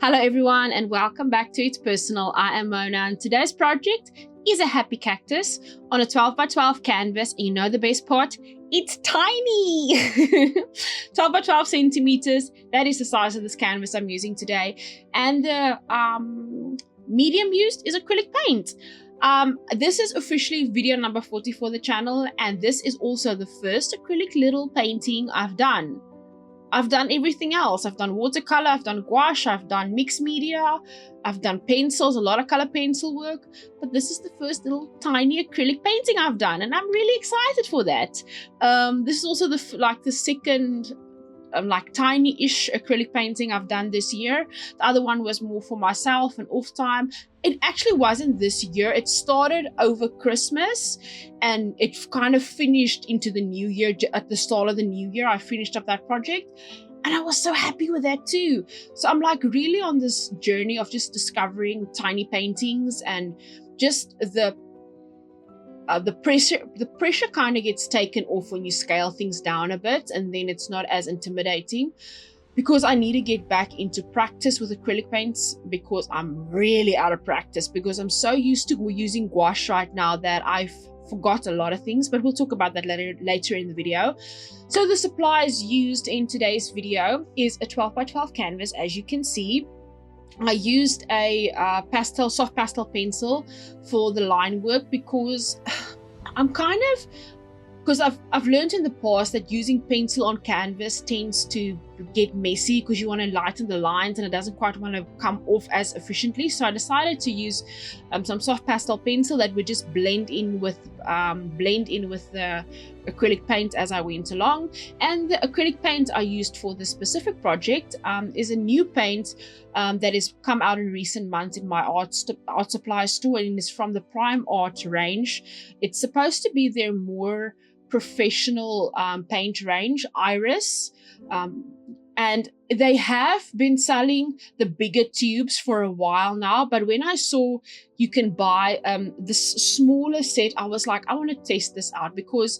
Hello everyone and welcome back to It's Personal. I am Mona and today's project is a happy cactus on a 12 by 12 canvas. And you know the best part? It's tiny! 12 by 12 centimeters. That is the size of this canvas I'm using today. And the medium used is acrylic paint. This is officially video number 40 for the channel, and this is also the first acrylic little painting I've done. I've done everything else. I've done watercolor, I've done gouache, I've done mixed media, I've done pencils, a lot of color pencil work, but this is the first little tiny acrylic painting I've done, and I'm really excited for that. This is also the second tiny-ish acrylic painting I've done this year. The other one was more for myself and off time. It actually wasn't this year. It started over Christmas and it kind of finished into the new year. At the start of the new year, I finished up that project and I was so happy with that too. So I'm like really on this journey of just discovering tiny paintings, and just the pressure kind of gets taken off when you scale things down a bit, and then it's not as intimidating, because I need to get back into practice with acrylic paints, because I'm really out of practice, because I'm so used to using gouache right now that I've forgot a lot of things, but we'll talk about that later in the video. So the supplies used in today's video is a 12 by 12 canvas. As you can see, I used a soft pastel pencil for the line work, because I've learned in the past that using pencil on canvas tends to get messy, because you want to lighten the lines and it doesn't quite want to come off as efficiently. So I decided to use some soft pastel pencil that would just blend in with the acrylic paint as I went along. And the acrylic paint I used for this specific project is a new paint that has come out in recent months in my art supply store, and it's from the Prime Art range. It's supposed to be their more professional paint range, Iris, and they have been selling the bigger tubes for a while now, but when I saw you can buy this smaller set, I was like, I want to test this out, because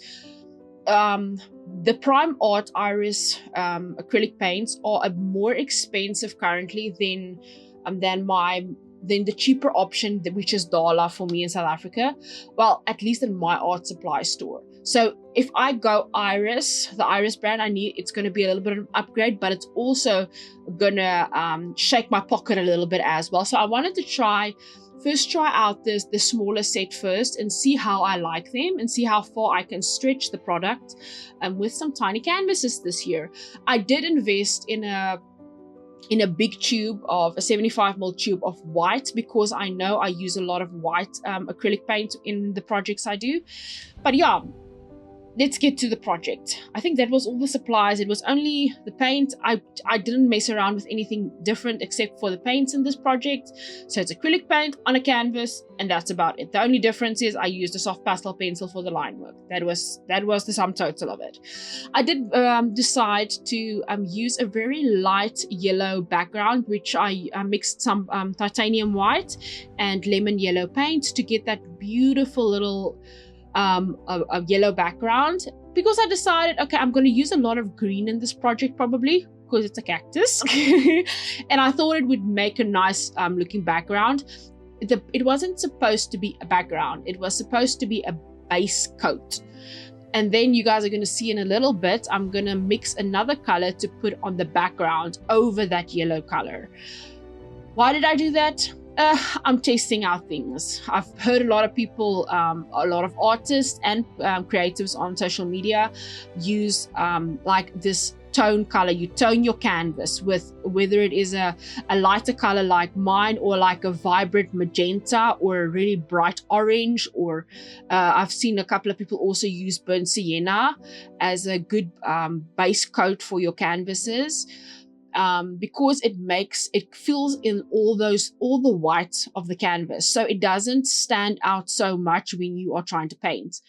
the Prime Art Iris acrylic paints are more expensive currently than the cheaper option, which is Dala for me in South Africa. Well, at least in my art supply store. So if I go Iris, the Iris brand, it's going to be a little bit of an upgrade, but it's also going to shake my pocket a little bit as well. So I wanted to try out the smaller set first and see how I like them and see how far I can stretch the product with some tiny canvases this year. I did invest in a big tube of a 75ml tube of white, because I know I use a lot of white acrylic paint in the projects I do. But yeah, let's get to the project. I think that was all the supplies. It was only the paint. I didn't mess around with anything different except for the paints in this project. So it's acrylic paint on a canvas, and that's about it. The only difference is I used a soft pastel pencil for the line work. That was the sum total of it. I did decide to use a very light yellow background, which I mixed some titanium white and lemon yellow paint to get that beautiful little a yellow background, because I decided, okay, I'm going to use a lot of green in this project, probably because it's a cactus. And I thought it would make a nice looking background. It wasn't supposed to be a background, it was supposed to be a base coat. And then you guys are going to see in a little bit, I'm going to mix another color to put on the background over that yellow color. Why did I do that? I'm testing out things. I've heard a lot of people, a lot of artists and creatives on social media use like this tone color. You tone your canvas with, whether it is a lighter color like mine, or like a vibrant magenta, or a really bright orange, or I've seen a couple of people also use burnt sienna as a good base coat for your canvases. Because it fills in all the white of the canvas, so it doesn't stand out so much when you are trying to paint.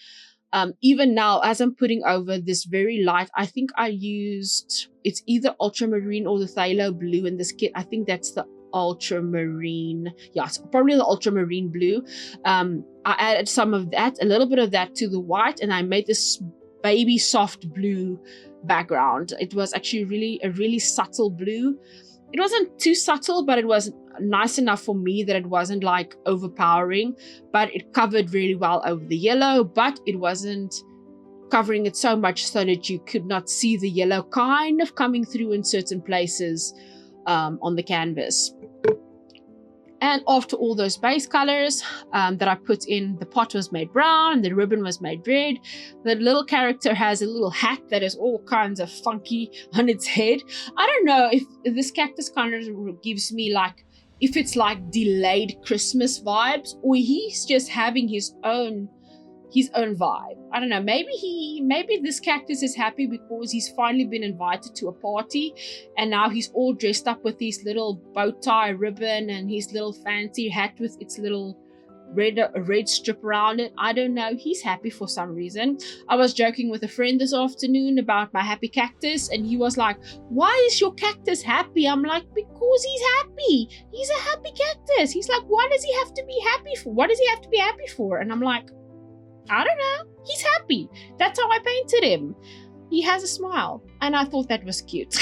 Even now, as I'm putting over this very light, I think I used, it's either ultramarine or the phthalo blue in this kit. I think that's the ultramarine. Yes, probably the ultramarine blue. I added some of that, a little bit of that to the white, and I made this baby soft blue background. It was actually a really subtle blue. it wasn't too subtle, but it was nice enough for me that it wasn't like overpowering, but it covered really well over the yellow, but it wasn't covering it so much so that you could not see the yellow kind of coming through in certain places on the canvas. And after all those base colors that I put in, the pot was made brown, the ribbon was made red. The little character has a little hat that is all kinds of funky on its head. I don't know if this cactus kind of gives me like, if it's like delayed Christmas vibes, or he's just having his own vibe. I don't know. Maybe this cactus is happy because he's finally been invited to a party, and now he's all dressed up with his little bow tie ribbon and his little fancy hat with its little red strip around it. I don't know. He's happy for some reason. I was joking with a friend this afternoon about my happy cactus, and he was like, "Why is your cactus happy?" I'm like, "Because he's happy. He's a happy cactus." He's like, "Why does he have to be happy for? What does he have to be happy for?" And I'm like, I don't know. He's happy. That's how I painted him. He has a smile. And I thought that was cute.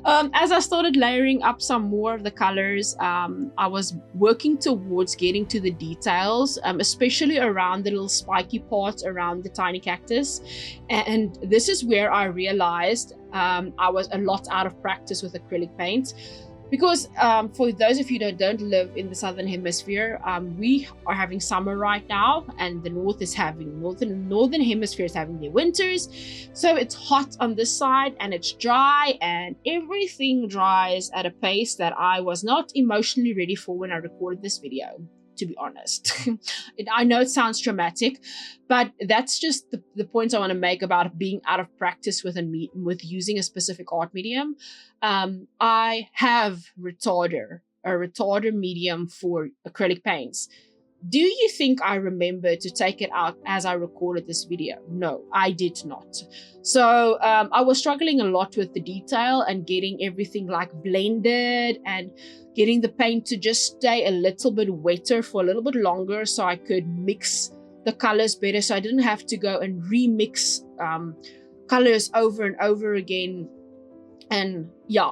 As I started layering up some more of the colors, I was working towards getting to the details, especially around the little spiky parts around the tiny cactus. And this is where I realized I was a lot out of practice with acrylic paint. Because for those of you that don't live in the southern hemisphere, we are having summer right now, and the northern hemisphere is having their winters. So it's hot on this side and it's dry, and everything dries at a pace that I was not emotionally ready for when I recorded this video, to be honest. I know it sounds dramatic, but that's just the point I want to make about being out of practice with using a specific art medium. I have a retarder medium for acrylic paints. Do you think I remember to take it out as I recorded this video? No, I did not. So I was struggling a lot with the detail and getting everything like blended and getting the paint to just stay a little bit wetter for a little bit longer so I could mix the colors better, so I didn't have to go and remix colors over and over again. And yeah,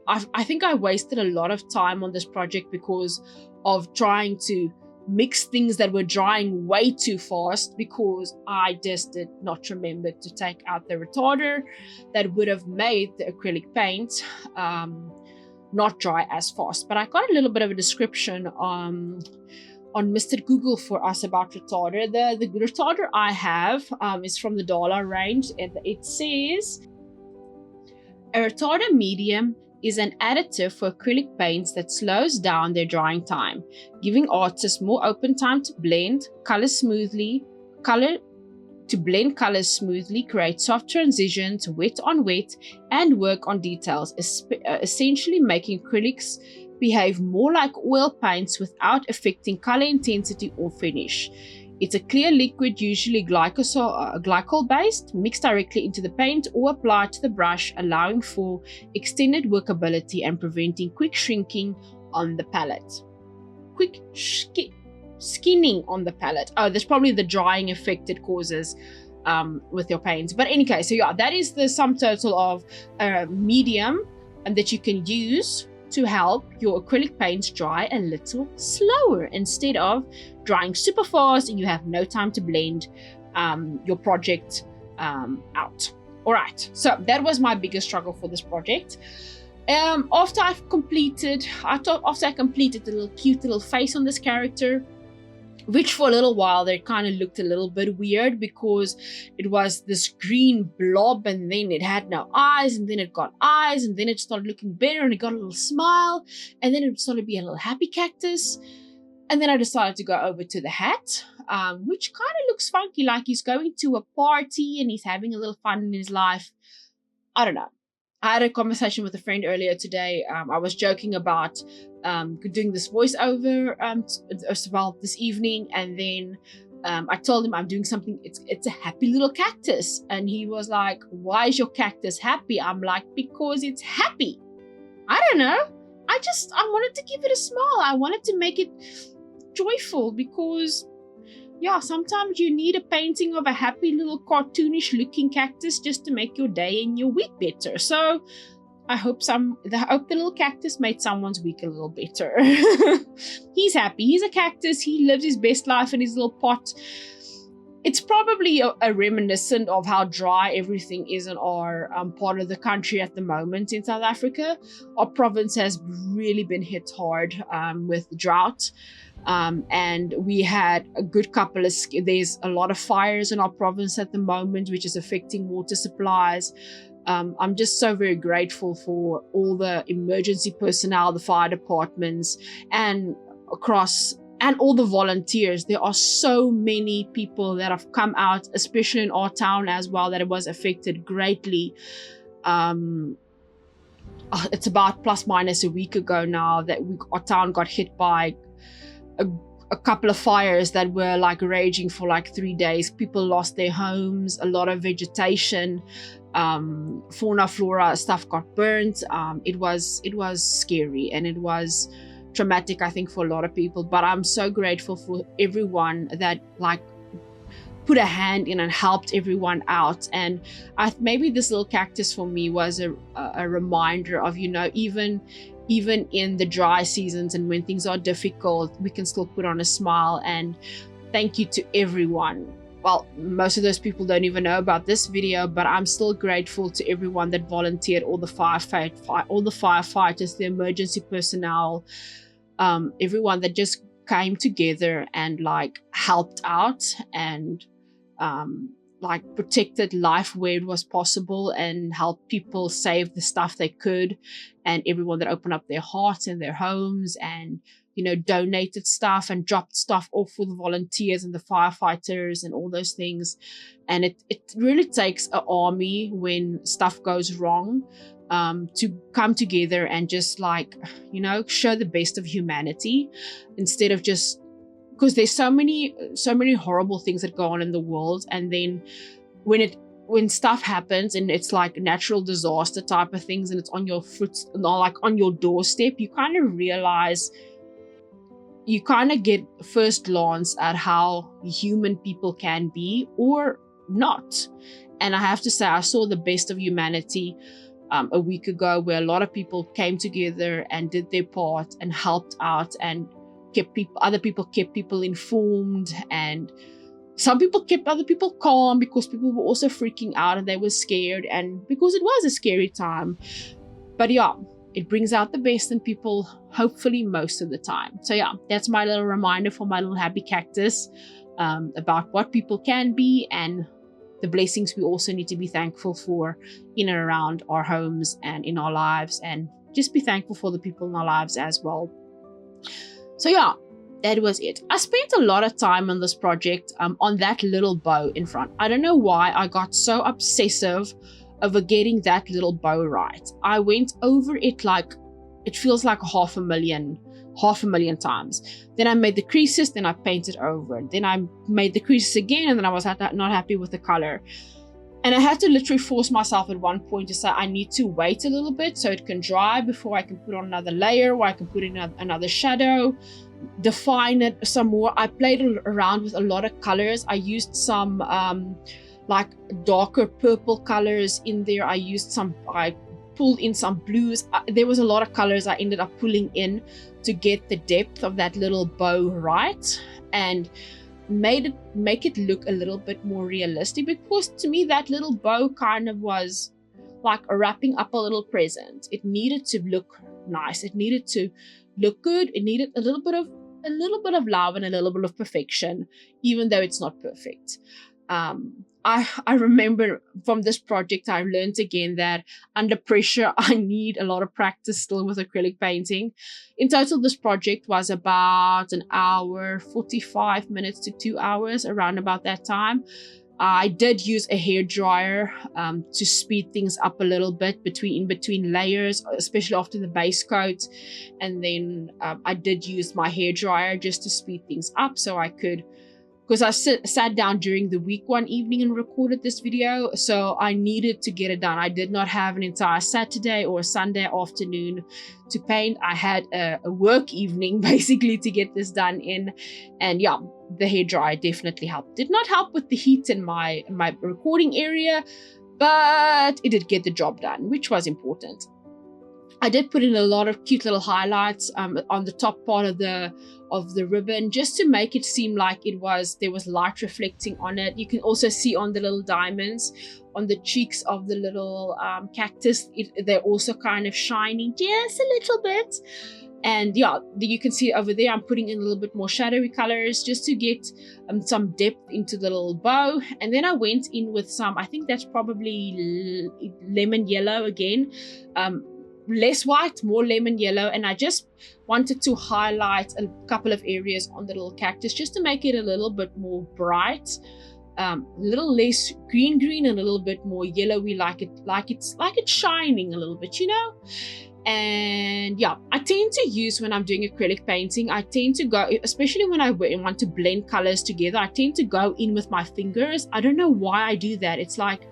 I think I wasted a lot of time on this project because of trying to mix things that were drying way too fast, because I just did not remember to take out the retarder that would have made the acrylic paint not dry as fast. But I got a little bit of a description on Mr. Google for us about retarder. The retarder I have is from the dollar range, and it says, a retarder medium is an additive for acrylic paints that slows down their drying time, giving artists more open time to blend colors smoothly, create soft transitions, wet on wet, and work on details, essentially making acrylics behave more like oil paints without affecting color intensity or finish. It's a clear liquid, usually glycol-based, mixed directly into the paint or applied to the brush, allowing for extended workability and preventing quick shrinking on the palette. Quick skinning on the palette. Oh, that's probably the drying effect it causes with your paints. But in any case, so yeah, that is the sum total of a medium that you can use to help your acrylic paints dry a little slower instead of drying super fast and you have no time to blend your project out. All right, so that was my biggest struggle for this project. After I completed the little cute little face on this character, which for a little while there kind of looked a little bit weird because it was this green blob and then it had no eyes, and then it got eyes, and then it started looking better and it got a little smile, and then it started to be a little happy cactus. And then I decided to go over to the hat, which kind of looks funky, like he's going to a party and he's having a little fun in his life. I don't know. I had a conversation with a friend earlier today. I was joking about doing this voiceover this evening, and then I told him I'm doing something. It's a happy little cactus, and he was like, "Why is your cactus happy?" I'm like, "Because it's happy." I don't know. I wanted to give it a smile. I wanted to make it joyful because, yeah, sometimes you need a painting of a happy little cartoonish looking cactus just to make your day and your week better. So I hope the little cactus made someone's week a little better. He's happy. He's a cactus. He lives his best life in his little pot. It's probably a reminiscent of how dry everything is in our part of the country at the moment in South Africa. Our province has really been hit hard with drought. And we had a good couple of, there's a lot of fires in our province at the moment, which is affecting water supplies. I'm just so very grateful for all the emergency personnel, the fire departments, and all the volunteers. There are so many people that have come out, especially in our town as well, that it was affected greatly. It's about plus minus a week ago now that our town got hit by a couple of fires that were like raging for like 3 days. People lost their homes, a lot of vegetation, fauna, flora, stuff got burnt. It was scary, and it was traumatic, I think, for a lot of people. But I'm so grateful for everyone that like put a hand in and helped everyone out. And maybe this little cactus for me was a reminder of, you know, even in the dry seasons and when things are difficult, we can still put on a smile. And thank you to everyone. Well, most of those people don't even know about this video, but I'm still grateful to everyone that volunteered, all the firefighters, the emergency personnel, everyone that just came together and like helped out and like protected life where it was possible and helped people save the stuff they could, and everyone that opened up their hearts and their homes and, you know, donated stuff and dropped stuff off for the volunteers and the firefighters and all those things. And it really takes an army when stuff goes wrong to come together and just like, you know, show the best of humanity instead of just, because there's so many horrible things that go on in the world. And then when stuff happens and it's like natural disaster type of things and it's on your foot, not like on your doorstep, you kind of realize, you kind of get first glance at how human people can be or not. And I have to say, I saw the best of humanity a week ago, where a lot of people came together and did their part and helped out and other people kept people informed, and some people kept other people calm because people were also freaking out and they were scared, and because it was a scary time. But yeah, it brings out the best in people, hopefully most of the time. So yeah, that's my little reminder for my little happy cactus about what people can be and the blessings we also need to be thankful for in and around our homes and in our lives, and just be thankful for the people in our lives as well. So yeah, that was it. I spent a lot of time on this project on that little bow in front. I don't know why I got so obsessive over getting that little bow right. I went over it like, it feels like half a million times. Then I made the creases, then I painted over it. Then I made the creases again, and then I was not happy with the color. And I had to literally force myself at one point to say, I need to wait a little bit so it can dry before I can put on another layer, or I can put in another shadow, define it some more. I played around with a lot of colors. I used some like darker purple colors in there. I pulled in some blues. There was a lot of colors I ended up pulling in to get the depth of that little bow right, and make it look a little bit more realistic, because to me that little bow kind of was like wrapping up a little present. It needed to look nice, it needed to look good, it needed a little bit of love and a little bit of perfection, even though it's not perfect. I remember from this project, I learned again that under pressure, I need a lot of practice still with acrylic painting. In total, this project was about an hour, 45 minutes to 2 hours, around about that time. I did use a hairdryer to speed things up a little bit in between layers, especially after the base coat. And then I did use my hairdryer just to speed things up so I could, because I sat down during the week one evening and recorded this video, so I needed to get it done. I did not have an entire Saturday or Sunday afternoon to paint. I had a work evening basically to get this done in, and yeah, the hairdryer definitely helped. Did not help with the heat in my recording area, but it did get the job done, which was important. I did put in a lot of cute little highlights on the top part of the ribbon, just to make it seem like there was light reflecting on it. You can also see on the little diamonds on the cheeks of the little cactus, they're also kind of shining just a little bit. And yeah, you can see over there I'm putting in a little bit more shadowy colors just to get some depth into the little bow. And then I went in with some, I think that's probably lemon yellow again, less white, more lemon yellow, and I just wanted to highlight a couple of areas on the little cactus just to make it a little bit more bright, a little less green and a little bit more yellowy, like it's shining a little bit, you know. And yeah, I tend to use, when I'm doing acrylic painting, I tend to go, especially when I want to blend colors together, I tend to go in with my fingers. I don't know why I do that. It's like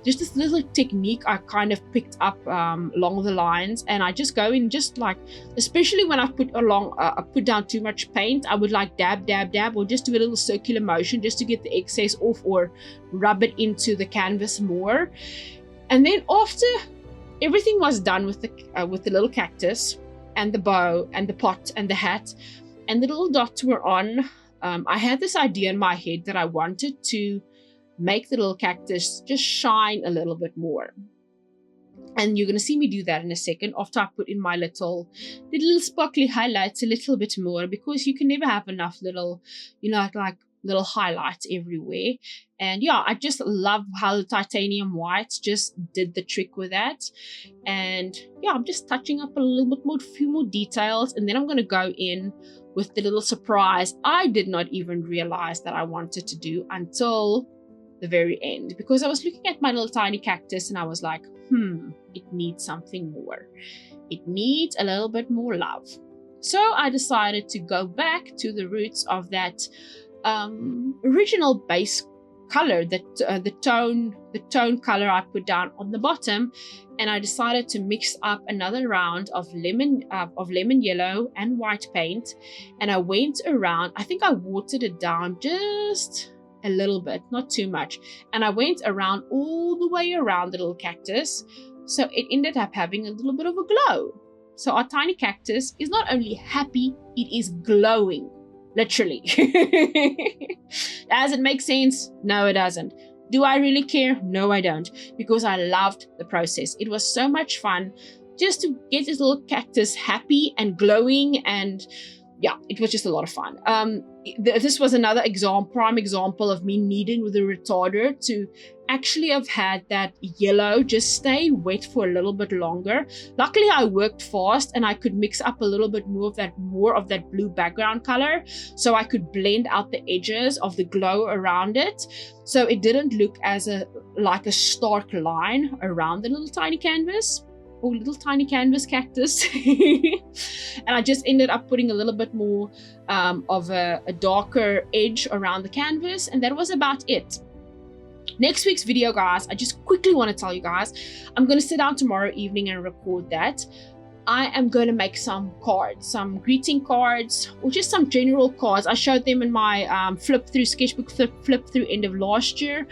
just this little technique I kind of picked up along the lines, and I just go in, just like, especially when I put down too much paint, I would like dab, or just do a little circular motion just to get the excess off, or rub it into the canvas more. And then after everything was done with the little cactus and the bow and the pot and the hat and the little dots were on, I had this idea in my head that I wanted to make the little cactus just shine a little bit more. And you're going to see me do that in a second after I put in my little sparkly highlights a little bit more, because you can never have enough little, you know, like little highlights everywhere. And yeah, I just love how the titanium whites just did the trick with that. And yeah, I'm just touching up a little bit more, few more details, and then I'm going to go in with the little surprise I did not even realize that I wanted to do until the very end, because I was looking at my little tiny cactus and I was like, it needs something more. It needs a little bit more love. So I decided to go back to the roots of that original base color, the tone color I put down on the bottom, and I decided to mix up another round of lemon yellow and white paint, and I went around. I think I watered it down just a little bit, not too much, and I went around all the way around the little cactus, so it ended up having a little bit of a glow. So our tiny cactus is not only happy, it is glowing. Literally. Does it make sense? No, it doesn't. Do I really care? No, I don't, because I loved the process. It was so much fun just to get this little cactus happy and glowing, and yeah, it was just a lot of fun. This was another prime example of me needing with a retarder to actually have had that yellow just stay wet for a little bit longer. Luckily, I worked fast and I could mix up a little bit more of that blue background color, so I could blend out the edges of the glow around it, so it didn't look as like a stark line around the little tiny canvas. Little tiny canvas cactus. And I just ended up putting a little bit more of a darker edge around the canvas, and that was about it. Next week's video, guys, I just quickly want to tell you guys, I'm going to sit down tomorrow evening and record that. I am going to make some cards, some greeting cards, or just some general cards. I showed them in my sketchbook flip through end of last year.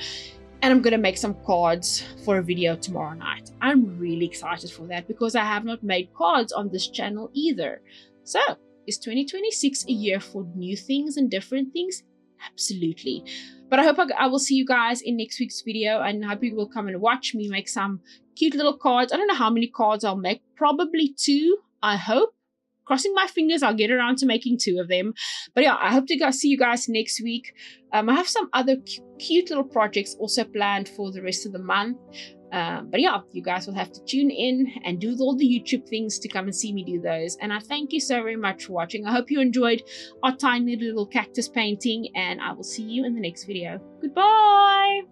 And I'm going to make some cards for a video tomorrow night. I'm really excited for that, because I have not made cards on this channel either. So, is 2026 a year for new things and different things? Absolutely. But I hope I will see you guys in next week's video, and I hope you will come and watch me make some cute little cards. I don't know how many cards I'll make. Probably 2, I hope. Crossing my fingers, I'll get around to making 2 of them. But yeah, I hope to see you guys next week. I have some other cute little projects also planned for the rest of the month. But yeah, you guys will have to tune in and do all the YouTube things to come and see me do those. And I thank you so very much for watching. I hope you enjoyed our tiny little cactus painting, and I will see you in the next video. Goodbye!